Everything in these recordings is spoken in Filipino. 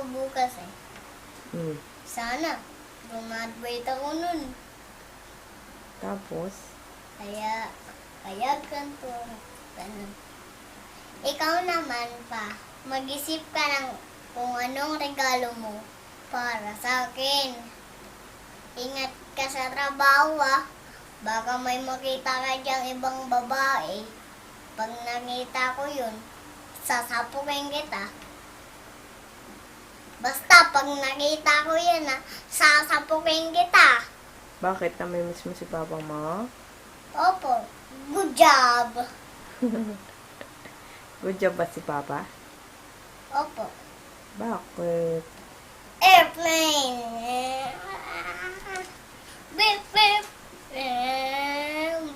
ako bukas eh. Hmm. Sana, graduate ako nun. Tapos, Kaya ganito. Ganun. Ikaw naman pa, mag-isip ka ng kung anong regalo mo para sa akin. Ingat ka sa trabaho ah. Baka may makita ka diyang ibang babae. Pag nakita ko yun, sasapukin kita. Basta pag nakita ko yan ah, sasapukin kita. bakit namimiss mo si papa mo? Opo, good job. Good job ba si papa? Opo. Bakit? Airplane. Beep, beep.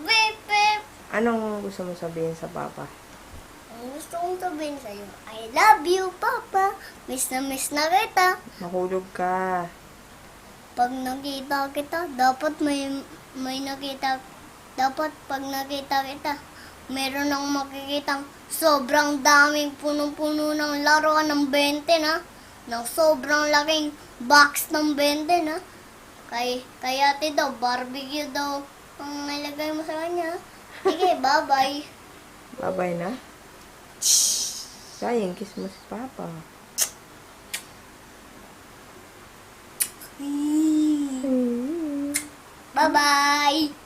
Beep, beep. Anong gusto mo sabihin sa papa? Ang gusto kong sabihin sa'yo, I love you, Papa. Miss na kita. Mahulog ka. Pag nakita kita, dapat may nakita. Dapat pag nakita kita, meron akong makikitang sobrang daming punong-puno ng laruan ng 20 na. Ng sobrang laking box ng 20 na. Kaya ate daw, barbecue daw ang nilagay mo sa kanya. Sige, bye-bye. Babay na. Sayang, kiss mo si papa. Bye-bye.